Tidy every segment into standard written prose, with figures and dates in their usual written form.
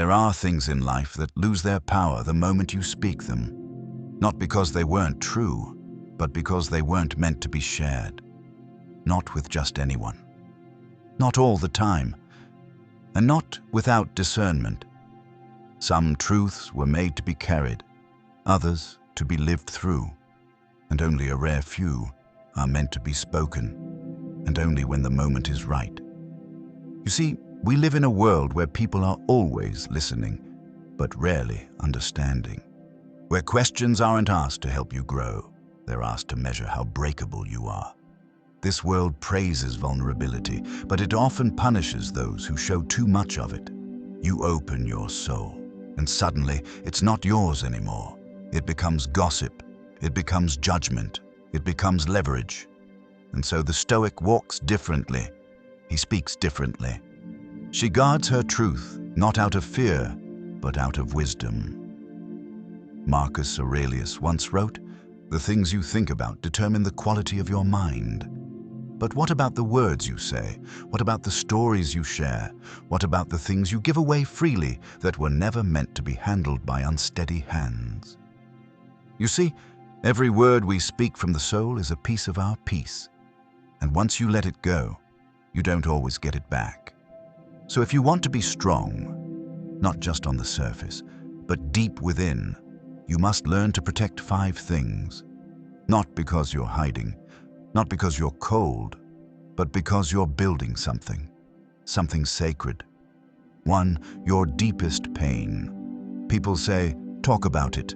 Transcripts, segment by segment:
There are things in life that lose their power the moment you speak them, not because they weren't true, but because they weren't meant to be shared. Not with just anyone. Not all the time, and not without discernment. Some truths were made to be carried, others to be lived through, and only a rare few are meant to be spoken, and only when the moment is right. You see, we live in a world where people are always listening, but rarely understanding. Where questions aren't asked to help you grow, they're asked to measure how breakable you are. This world praises vulnerability, but it often punishes those who show too much of it. You open your soul, and suddenly it's not yours anymore. It becomes gossip, it becomes judgment, it becomes leverage. And so the Stoic walks differently. He speaks differently. She guards her truth, not out of fear, but out of wisdom. Marcus Aurelius once wrote, "The things you think about determine the quality of your mind." But what about the words you say? What about the stories you share? What about the things you give away freely that were never meant to be handled by unsteady hands? You see, every word we speak from the soul is a piece of our peace. And once you let it go, you don't always get it back. So if you want to be strong, not just on the surface, but deep within, you must learn to protect 5 things. Not because you're hiding, not because you're cold, but because you're building something sacred. 1, your deepest pain. People say, talk about it.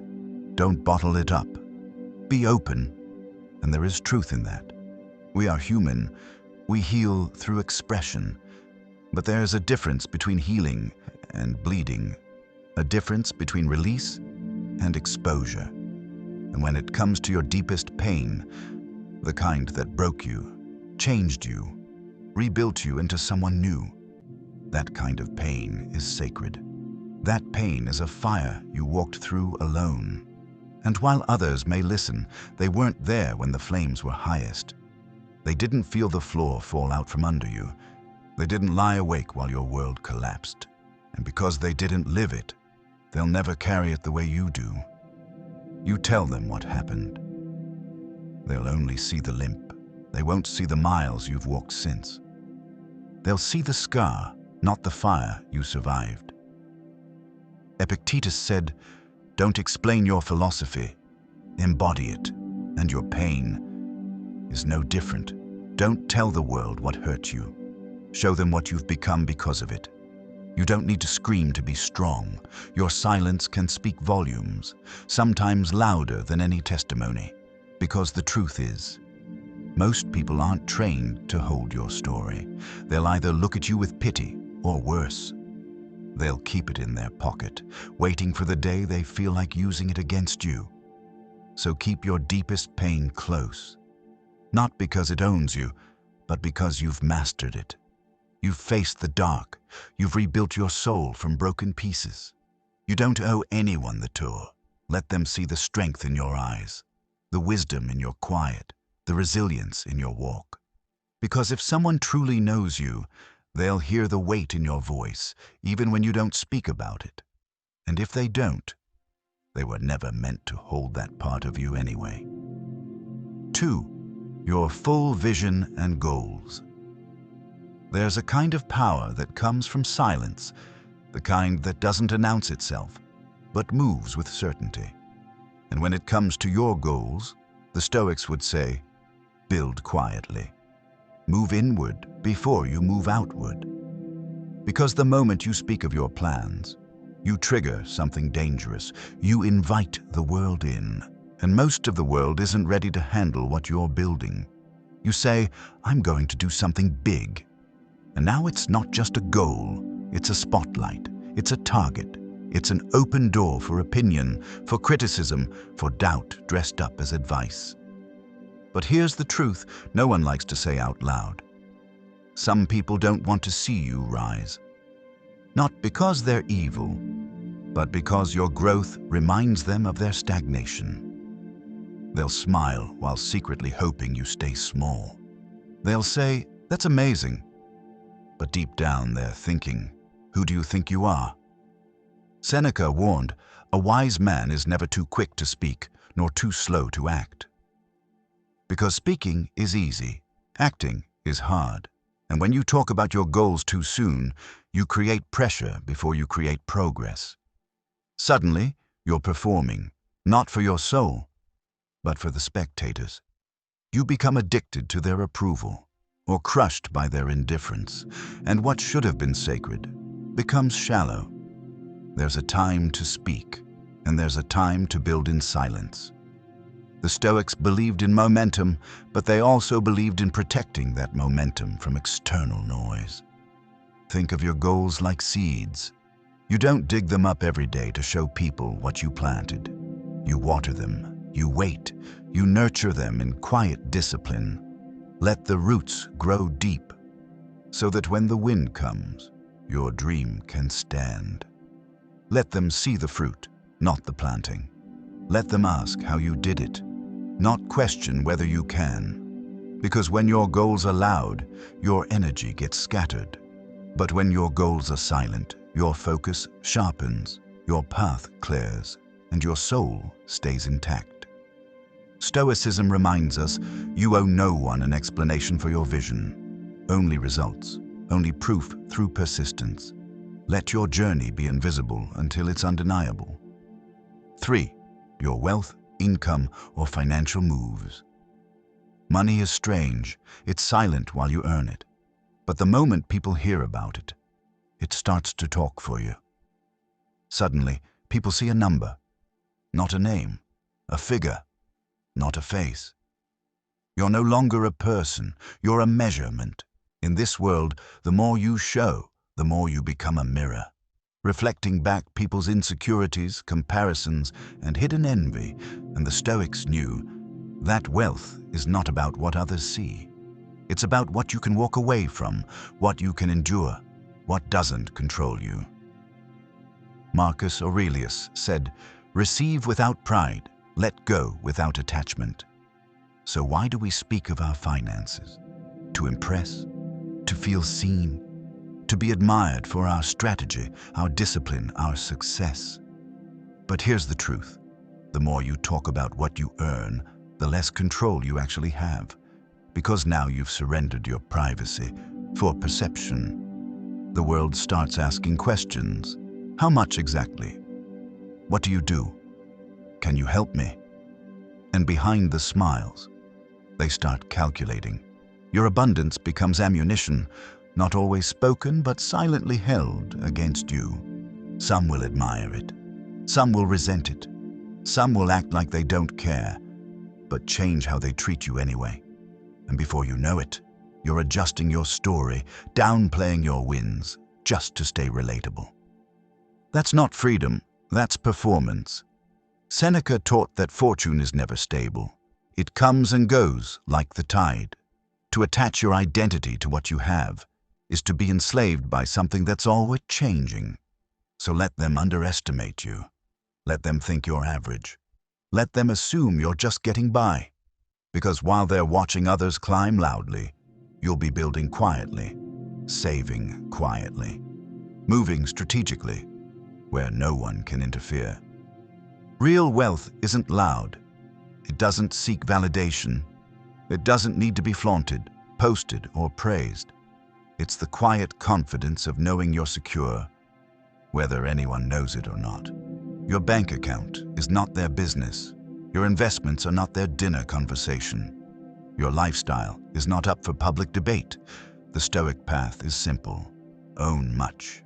Don't bottle it up. Be open. And there is truth in that. We are human. We heal through expression. But there's a difference between healing and bleeding. A difference between release and exposure. And when it comes to your deepest pain, the kind that broke you, changed you, rebuilt you into someone new, that kind of pain is sacred. That pain is a fire you walked through alone. And while others may listen, they weren't there when the flames were highest. They didn't feel the floor fall out from under you. They didn't lie awake while your world collapsed. And because they didn't live it, they'll never carry it the way you do. You tell them what happened. They'll only see the limp. They won't see the miles you've walked since. They'll see the scar, not the fire you survived. Epictetus said, "Don't explain your philosophy, embody it, and your pain is no different. Don't tell the world what hurt you. Show them what you've become because of it. You don't need to scream to be strong. Your silence can speak volumes, sometimes louder than any testimony. Because the truth is, most people aren't trained to hold your story. They'll either look at you with pity, or worse, they'll keep it in their pocket, waiting for the day they feel like using it against you. So keep your deepest pain close, not because it owns you, but because you've mastered it. You've faced the dark. You've rebuilt your soul from broken pieces. You don't owe anyone the tour. Let them see the strength in your eyes, the wisdom in your quiet, the resilience in your walk. Because if someone truly knows you, they'll hear the weight in your voice, even when you don't speak about it. And if they don't, they were never meant to hold that part of you anyway. 2, your full vision and goals. There's a kind of power that comes from silence, the kind that doesn't announce itself, but moves with certainty. And when it comes to your goals, the Stoics would say, build quietly. Move inward before you move outward. Because the moment you speak of your plans, you trigger something dangerous. You invite the world in. And most of the world isn't ready to handle what you're building. You say, I'm going to do something big. And now it's not just a goal, it's a spotlight, it's a target. It's an open door for opinion, for criticism, for doubt dressed up as advice. But here's the truth no one likes to say out loud. Some people don't want to see you rise. Not because they're evil, but because your growth reminds them of their stagnation. They'll smile while secretly hoping you stay small. They'll say, that's amazing. But deep down they're thinking, who do you think you are? Seneca warned, "A wise man is never too quick to speak, nor too slow to act." Because speaking is easy, acting is hard. And when you talk about your goals too soon, you create pressure before you create progress. Suddenly, you're performing, not for your soul, but for the spectators. You become addicted to their approval, or crushed by their indifference, and what should have been sacred becomes shallow. There's a time to speak, and there's a time to build in silence. The Stoics believed in momentum, but they also believed in protecting that momentum from external noise. Think of your goals like seeds. You don't dig them up every day to show people what you planted. You water them, you wait, you nurture them in quiet discipline. Let the roots grow deep, so that when the wind comes, your dream can stand. Let them see the fruit, not the planting. Let them ask how you did it, not question whether you can. Because when your goals are loud, your energy gets scattered. But when your goals are silent, your focus sharpens, your path clears, and your soul stays intact. Stoicism reminds us, you owe no one an explanation for your vision. Only results, only proof through persistence. Let your journey be invisible until it's undeniable. 3. Your wealth, income, or financial moves. Money is strange. It's silent while you earn it. But the moment people hear about it, it starts to talk for you. Suddenly, people see a number, not a name, a figure, not a face. You're no longer a person, you're a measurement. In this world, the more you show, the more you become a mirror, reflecting back people's insecurities, comparisons, and hidden envy. And the Stoics knew that wealth is not about what others see. It's about what you can walk away from, what you can endure, what doesn't control you. Marcus Aurelius said, "Receive without pride, let go without attachment." So why do we speak of our finances? To impress? To feel seen? To be admired for our strategy, our discipline, our success? But here's the truth. The more you talk about what you earn, the less control you actually have. Because now you've surrendered your privacy for perception. The world starts asking questions. How much exactly? What do you do? Can you help me? And behind the smiles, they start calculating. Your abundance becomes ammunition, not always spoken, but silently held against you. Some will admire it. Some will resent it. Some will act like they don't care, but change how they treat you anyway. And before you know it, you're adjusting your story, downplaying your wins, just to stay relatable. That's not freedom, that's performance. Seneca taught that fortune is never stable. It comes and goes like the tide. To attach your identity to what you have is to be enslaved by something that's always changing. So let them underestimate you. Let them think you're average. Let them assume you're just getting by. Because while they're watching others climb loudly, you'll be building quietly, saving quietly, moving strategically, where no one can interfere. Real wealth isn't loud. It doesn't seek validation. It doesn't need to be flaunted, posted, or praised. It's the quiet confidence of knowing you're secure, whether anyone knows it or not. Your bank account is not their business. Your investments are not their dinner conversation. Your lifestyle is not up for public debate. The Stoic path is simple. Own much.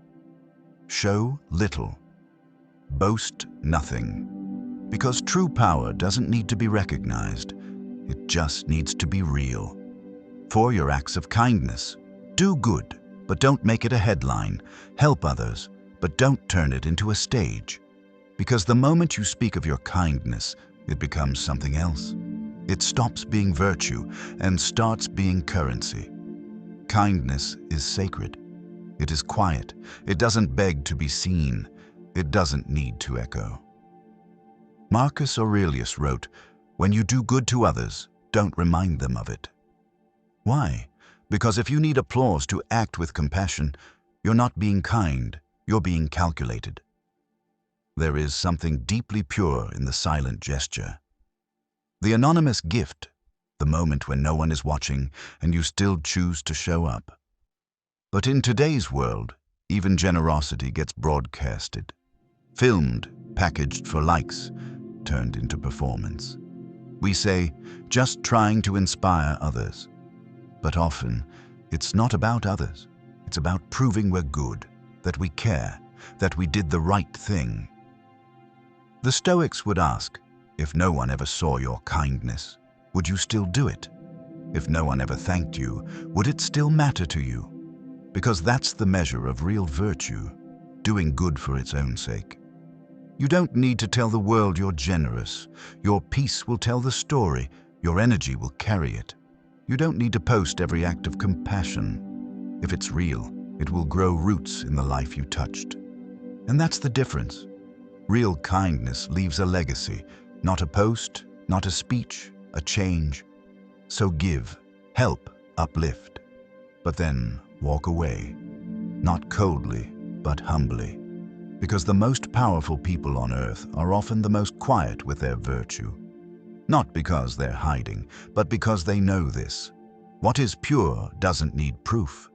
Show little. Boast nothing. Because true power doesn't need to be recognized. It just needs to be real. For your acts of kindness, do good, but don't make it a headline. Help others, but don't turn it into a stage. Because the moment you speak of your kindness, it becomes something else. It stops being virtue and starts being currency. Kindness is sacred. It is quiet. It doesn't beg to be seen. It doesn't need to echo. Marcus Aurelius wrote, "When you do good to others, don't remind them of it." Why? Because if you need applause to act with compassion, you're not being kind, you're being calculated. There is something deeply pure in the silent gesture. The anonymous gift, the moment when no one is watching and you still choose to show up. But in today's world, even generosity gets broadcasted, filmed, packaged for likes, turned into performance. We say, just trying to inspire others. But often, it's not about others. It's about proving we're good, that we care, that we did the right thing. The Stoics would ask, if no one ever saw your kindness, would you still do it? If no one ever thanked you, would it still matter to you? Because that's the measure of real virtue, doing good for its own sake. You don't need to tell the world you're generous. Your peace will tell the story. Your energy will carry it. You don't need to post every act of compassion. If it's real, it will grow roots in the life you touched. And that's the difference. Real kindness leaves a legacy, not a post, not a speech, a change. So give, help, uplift. But then walk away, not coldly, but humbly. Because the most powerful people on earth are often the most quiet with their virtue. Not because they're hiding, but because they know this. What is pure doesn't need proof.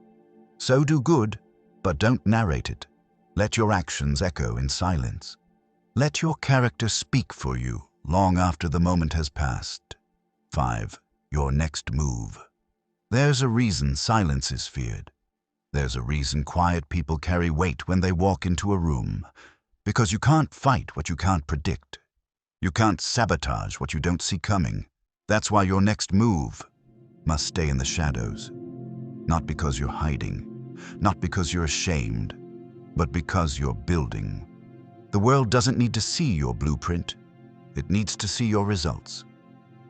So do good, but don't narrate it. Let your actions echo in silence. Let your character speak for you long after the moment has passed. 5. Your next move. There's a reason silence is feared. There's a reason quiet people carry weight when they walk into a room. Because you can't fight what you can't predict. You can't sabotage what you don't see coming. That's why your next move must stay in the shadows. Not because you're hiding, not because you're ashamed, but because you're building. The world doesn't need to see your blueprint. It needs to see your results.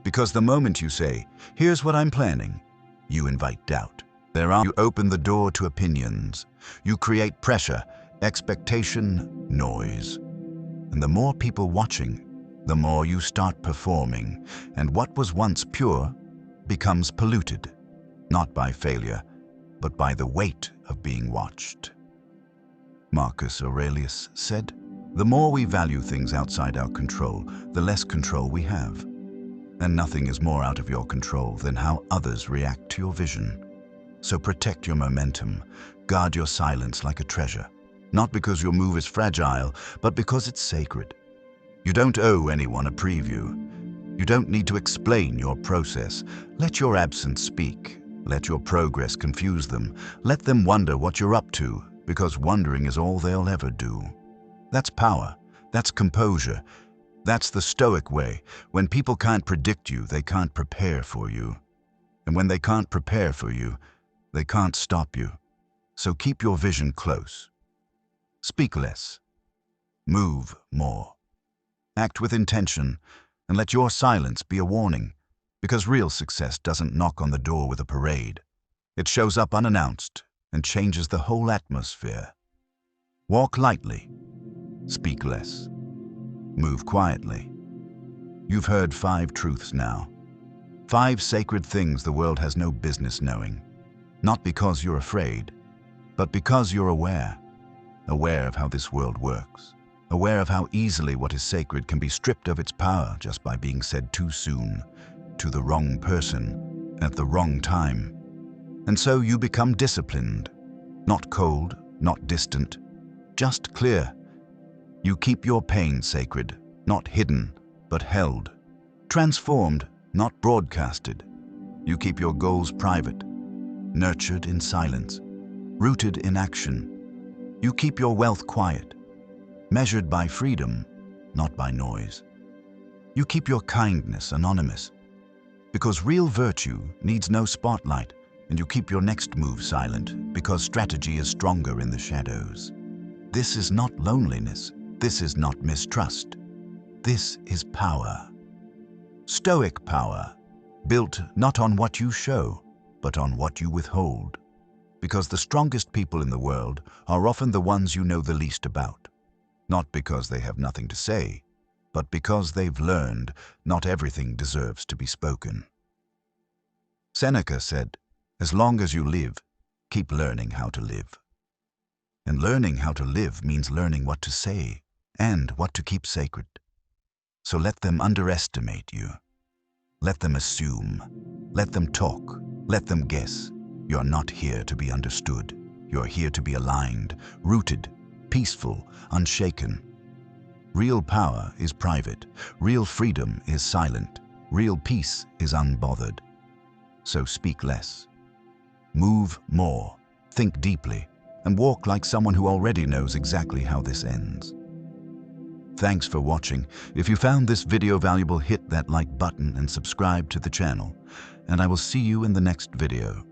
Because the moment you say, here's what I'm planning, you invite doubt. You open the door to opinions. You create pressure, expectation, noise. And the more people watching, the more you start performing, and what was once pure becomes polluted, not by failure, but by the weight of being watched. Marcus Aurelius said, "The more we value things outside our control, the less control we have. And nothing is more out of your control than how others react to your vision. So protect your momentum, guard your silence like a treasure, not because your move is fragile, but because it's sacred. You don't owe anyone a preview. You don't need to explain your process. Let your absence speak. Let your progress confuse them. Let them wonder what you're up to, because wondering is all they'll ever do. That's power. That's composure. That's the Stoic way. When people can't predict you, they can't prepare for you. And when they can't prepare for you, they can't stop you. So keep your vision close. Speak less. Move more. Act with intention, and let your silence be a warning, because real success doesn't knock on the door with a parade. It shows up unannounced and changes the whole atmosphere. Walk lightly. Speak less. Move quietly. You've heard 5 truths now. 5 sacred things the world has no business knowing. Not because you're afraid, but because you're aware. Aware of how this world works. Aware of how easily what is sacred can be stripped of its power just by being said too soon, to the wrong person, at the wrong time. And so you become disciplined. Not cold, not distant, just clear. You keep your pain sacred, not hidden, but held. Transformed, not broadcasted. You keep your goals private, nurtured in silence, rooted in action. You keep your wealth quiet, measured by freedom, not by noise. You keep your kindness anonymous, because real virtue needs no spotlight, and you keep your next move silent, because strategy is stronger in the shadows. This is not loneliness. This is not mistrust. This is power. Stoic power, built not on what you show, but on what you withhold. Because the strongest people in the world are often the ones you know the least about. Not because they have nothing to say, but because they've learned not everything deserves to be spoken. Seneca said, "As long as you live, keep learning how to live." And learning how to live means learning what to say and what to keep sacred. So let them underestimate you. Let them assume. Let them talk. Let them guess. You're not here to be understood. You're here to be aligned, rooted, peaceful, unshaken. Real power is private. Real freedom is silent. Real peace is unbothered. So speak less. Move more. Think deeply. And walk like someone who already knows exactly how this ends. Thanks for watching. If you found this video valuable, hit that like button and subscribe to the channel. And I will see you in the next video.